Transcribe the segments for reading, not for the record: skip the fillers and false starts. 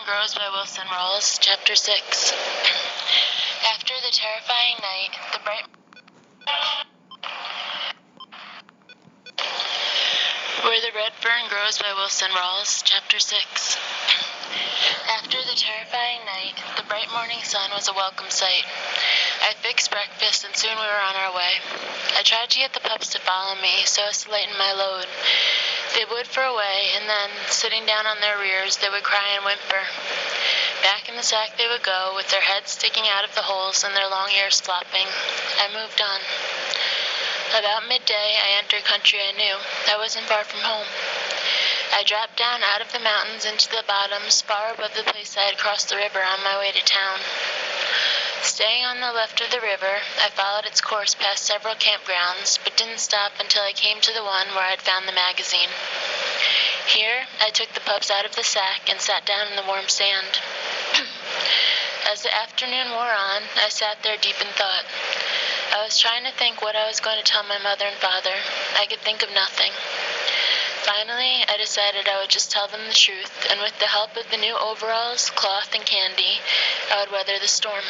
Grows by Wilson Rawls, Chapter 6. After the terrifying night, the bright... Where the Red Fern Grows by Wilson Rawls, Chapter 6. After the terrifying night, the bright morning sun was a welcome sight. I fixed breakfast, and soon we were on our way. I tried to get the pups to follow me so as to lighten my load. They would for a way, and then, sitting down on their rears, they would cry and whimper. Back in the sack they would go, with their heads sticking out of the holes and their long ears flopping. I moved on. About midday, I entered country I knew. I wasn't far from home. I dropped down out of the mountains into the bottoms, far above the place I had crossed the river on my way to town. Staying on the left of the river, I followed its course past several campgrounds, but didn't stop until I came to the one where I'd found the magazine. Here, I took the pups out of the sack and sat down in the warm sand. As the afternoon wore on, I sat there deep in thought. I was trying to think what I was going to tell my mother and father. I could think of nothing. Finally, I decided I would just tell them the truth, and with the help of the new overalls, cloth, and candy, I would weather the storm.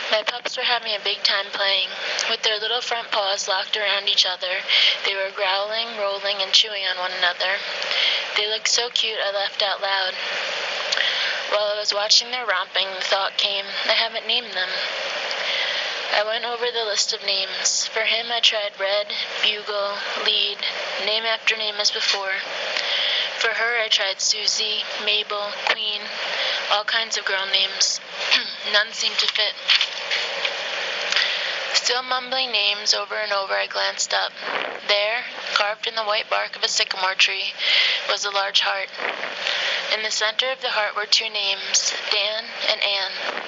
My pups were having a big time playing. With their little front paws locked around each other, they were growling, rolling, and chewing on one another. They looked so cute I laughed out loud. While I was watching their romping, the thought came, I haven't named them. I went over the list of names. For him, I tried Red, Bugle, Lead, name after name as before. For her, I tried Susie, Mabel, Queen, all kinds of girl names. None seemed to fit. Still mumbling names over and over, I glanced up. There, carved in the white bark of a sycamore tree, was a large heart. In the center of the heart were two names, Dan and Anne.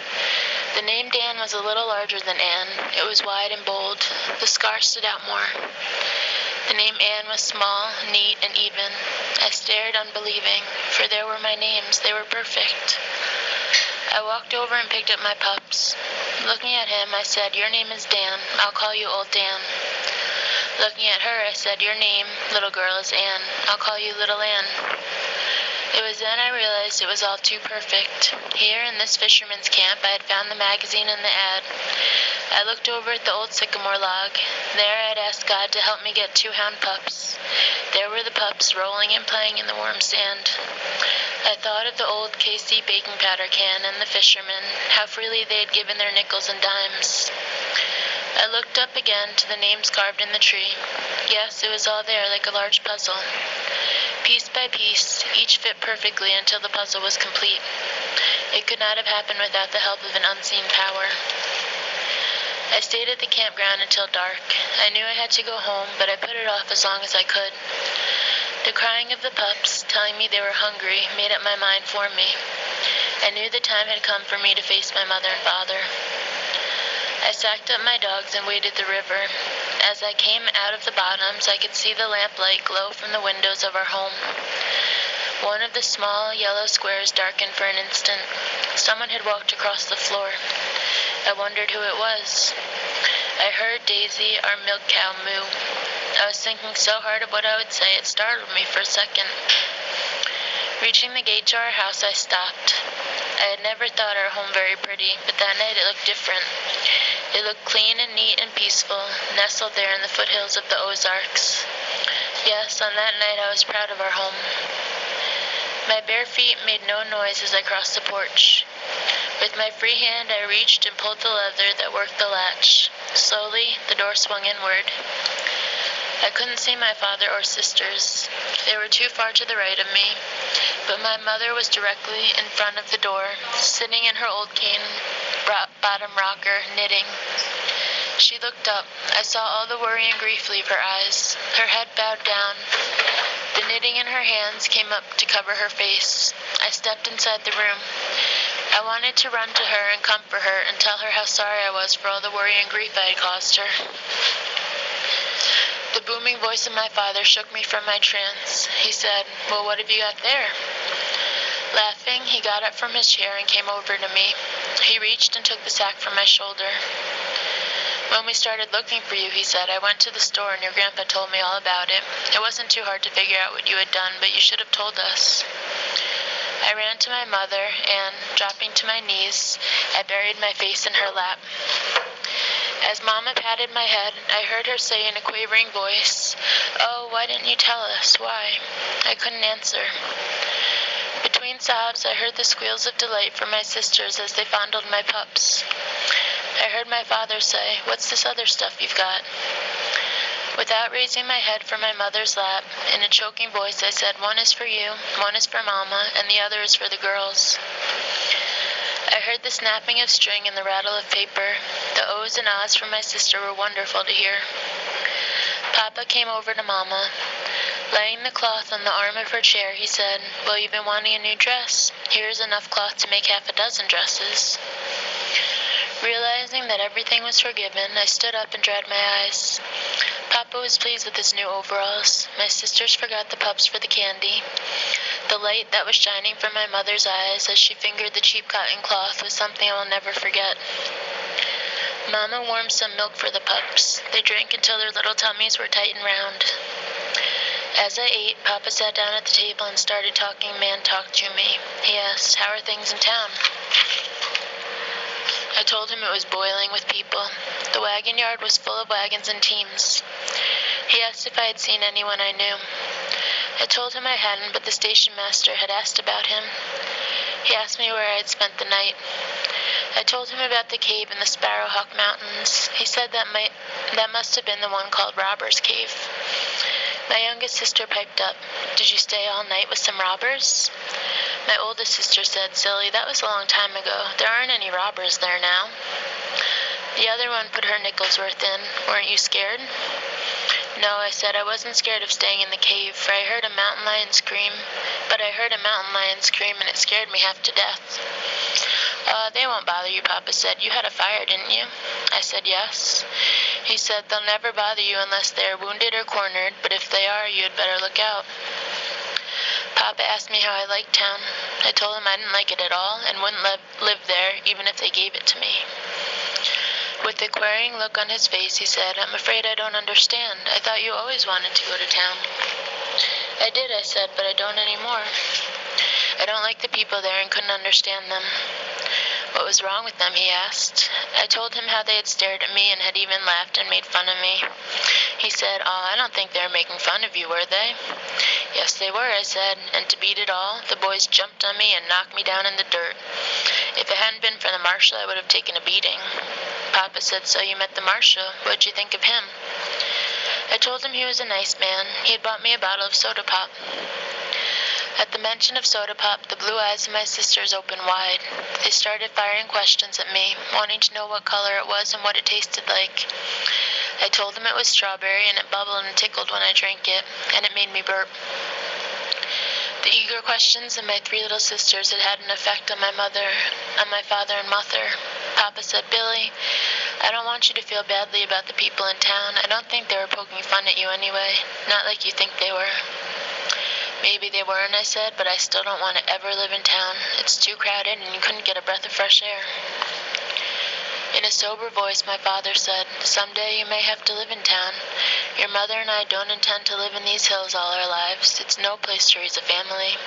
The name Dan was a little larger than Anne. It was wide and bold. The scar stood out more. The name Anne was small, neat, and even. I stared unbelieving, for there were my names. They were perfect. I walked over and picked up my pups. Looking at him, I said, "Your name is Dan. I'll call you Old Dan." Looking at her, I said, "Your name, little girl, is Anne. I'll call you Little Anne." It was then I realized it was all too perfect. Here in this fisherman's camp, I had found the magazine and the ad. I looked over at the old sycamore log. There I had asked God to help me get 2 hound pups. There were the pups rolling and playing in the warm sand. I thought of the old KC baking powder can and the fishermen, how freely they had given their nickels and dimes. I looked up again to the names carved in the tree. Yes, it was all there like a large puzzle. Piece by piece, each fit perfectly until the puzzle was complete. It could not have happened without the help of an unseen power. I stayed at the campground until dark. I knew I had to go home, but I put it off as long as I could. The crying of the pups, telling me they were hungry, made up my mind for me. I knew the time had come for me to face my mother and father. I sacked up my dogs and waded the river. As I came out of the bottoms, I could see the lamplight glow from the windows of our home. One of the small yellow squares darkened for an instant. Someone had walked across the floor. I wondered who it was. I heard Daisy, our milk cow, moo. I was thinking so hard of what I would say, it startled me for a second. Reaching the gate to our house, I stopped. I had never thought our home very pretty, but that night it looked different. It looked clean and neat and peaceful, nestled there in the foothills of the Ozarks. Yes, on that night I was proud of our home. My bare feet made no noise as I crossed the porch. With my free hand, I reached and pulled the leather that worked the latch. Slowly, the door swung inward. I couldn't see my father or sisters. They were too far to the right of me, but my mother was directly in front of the door, sitting in her old cane bottom rocker, knitting. She looked up. I saw all the worry and grief leave her eyes. Her head bowed down. The knitting in her hands came up to cover her face. I stepped inside the room. I wanted to run to her and comfort her and tell her how sorry I was for all the worry and grief I had caused her. The booming voice of my father shook me from my trance. He said, "Well, what have you got there?" Laughing, he got up from his chair and came over to me. He reached and took the sack from my shoulder. "When we started looking for you," he said, "I went to the store and your grandpa told me all about it. It wasn't too hard to figure out what you had done, but you should have told us." I ran to my mother, and, dropping to my knees, I buried my face in her lap. As Mama patted my head, I heard her say in a quavering voice, "Oh, why didn't you tell us? Why?" I couldn't answer. Between sobs, I heard the squeals of delight from my sisters as they fondled my pups. I heard my father say, "What's this other stuff you've got?" Without raising my head from my mother's lap, in a choking voice I said, "One is for you, one is for Mama, and the other is for the girls." I heard the snapping of string and the rattle of paper. The ohs and ahs from my sister were wonderful to hear. Papa came over to Mama. Laying the cloth on the arm of her chair, he said, "Well, you've been wanting a new dress. Here is enough cloth to make half a dozen dresses." Realizing that everything was forgiven, I stood up and dried my eyes. Papa was pleased with his new overalls. My sisters forgot the pups for the candy. The light that was shining from my mother's eyes as she fingered the cheap cotton cloth was something I will never forget. Mama warmed some milk for the pups. They drank until their little tummies were tight and round. As I ate, Papa sat down at the table and started talking man talk to me. He asked, "How are things in town?" I told him it was boiling with people. The wagon yard was full of wagons and teams. He asked if I had seen anyone I knew. I told him I hadn't, but the station master had asked about him. He asked me where I had spent the night. I told him about the cave in the Sparrowhawk Mountains. He said that must have been the one called Robber's Cave. My youngest sister piped up, "Did you stay all night with some robbers?" My oldest sister said, "Silly, that was a long time ago. There aren't any robbers there now." The other one put her nickels worth in. "Weren't you scared?" "No," I said, "I wasn't scared of staying in the cave, for I heard a mountain lion scream. But I heard a mountain lion scream, and it scared me half to death." They won't bother you," Papa said. "You had a fire, didn't you?" I said, "Yes." He said, "They'll never bother you unless they are wounded or cornered, but if they are, you had better look out." Papa asked me how I liked town. I told him I didn't like it at all, and wouldn't live there even if they gave it to me. With a querying look on his face, he said, "I'm afraid I don't understand. I thought you always wanted to go to town." "I did," I said, "but I don't anymore. I don't like the people there and couldn't understand them." "What was wrong with them?" he asked. I told him how they had stared at me and had even laughed and made fun of me. He said, "I don't think they were making fun of you, were they?" "Yes, they were," I said, and to beat it all, the boys jumped on me and knocked me down in the dirt. If it hadn't been for the marshal, I would have taken a beating. Papa said, "So you met the marshal. What'd you think of him?" I told him he was a nice man. He had bought me a bottle of soda pop. At the mention of soda pop, the blue eyes of my sisters opened wide. They started firing questions at me, wanting to know what color it was and what it tasted like. I told them it was strawberry, and it bubbled and tickled when I drank it, and it made me burp. The eager questions of my three little sisters had had an effect on my father and mother. Papa said, "Billy, I don't want you to feel badly about the people in town. I don't think they were poking fun at you anyway, not like you think they were." "Maybe they weren't," I said, "but I still don't want to ever live in town. It's too crowded and you couldn't get a breath of fresh air." In a sober voice, my father said, "Someday you may have to live in town. Your mother and I don't intend to live in these hills all our lives. It's no place to raise a family.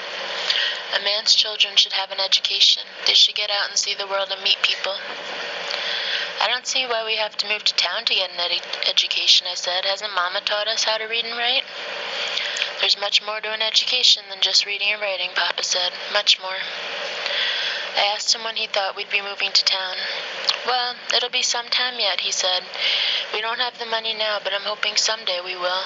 A man's children should have an education. They should get out and see the world and meet people." "I don't see why we have to move to town to get an education," I said. "Hasn't Mama taught us how to read and write?" "There's much more to an education than just reading and writing," Papa said. "Much more." I asked him when he thought we'd be moving to town. "Well, it'll be some time yet," he said. "We don't have the money now, but I'm hoping someday we will."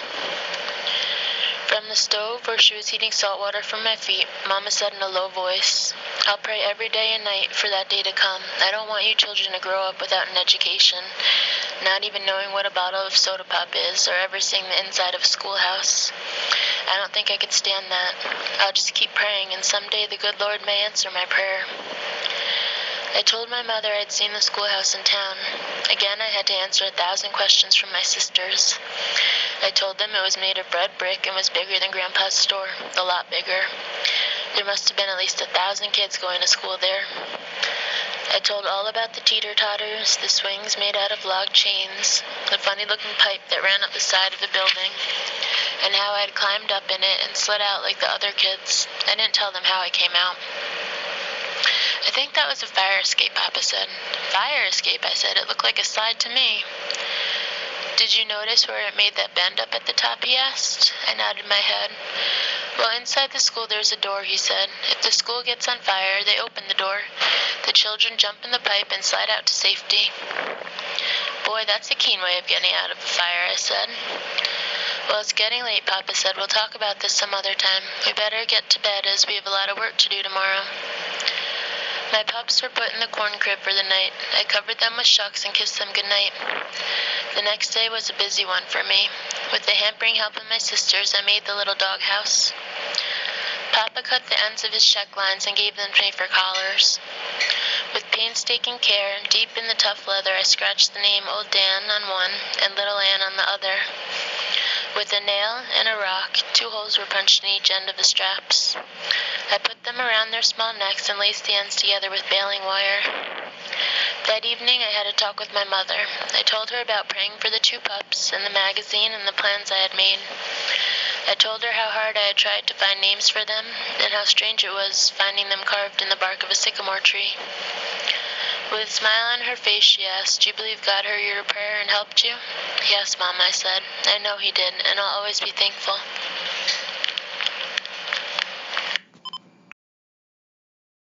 From the stove, where she was heating salt water from my feet, Mama said in a low voice, "I'll pray every day and night for that day to come. I don't want you children to grow up without an education, not even knowing what a bottle of soda pop is, or ever seeing the inside of a schoolhouse. I don't think I could stand that. I'll just keep praying, and someday the good Lord may answer my prayer." I told my mother I had seen the schoolhouse in town. Again, I had to answer 1,000 questions from my sisters. I told them it was made of red brick and was bigger than Grandpa's store, a lot bigger. There must have been at least 1,000 kids going to school there. I told all about the teeter-totters, the swings made out of log chains, the funny-looking pipe that ran up the side of the building, and how I had climbed up in it and slid out like the other kids. I didn't tell them how I came out. I think that was a fire escape, Papa said. Fire escape, I said. It looked like a slide to me. Did you notice where it made that bend up at the top, he asked. I nodded my head. Well, inside the school there's a door, he said. If the school gets on fire, they open the door. The children jump in the pipe and slide out to safety. Boy, that's a keen way of getting out of a fire, I said. Well, it's getting late, Papa said. We'll talk about this some other time. We better get to bed as we have a lot of work to do tomorrow. My pups were put in the corn crib for the night. I covered them with shucks and kissed them goodnight. The next day was a busy one for me. With the hampering help of my sisters, I made the little dog house. Papa cut the ends of his check lines and gave them to me for collars. With painstaking care, deep in the tough leather, I scratched the name Old Dan on one and Little Ann on the other. With a nail and a rock, 2 holes were punched in each end of the straps. I put them around their small necks and laced the ends together with baling wire. That evening I had a talk with my mother. I told her about praying for the 2 pups and the magazine and the plans I had made. I told her how hard I had tried to find names for them and how strange it was finding them carved in the bark of a sycamore tree. With a smile on her face, she asked, "Do you believe God heard your prayer and helped you?" "Yes, Mom," I said. "I know he did, and I'll always be thankful."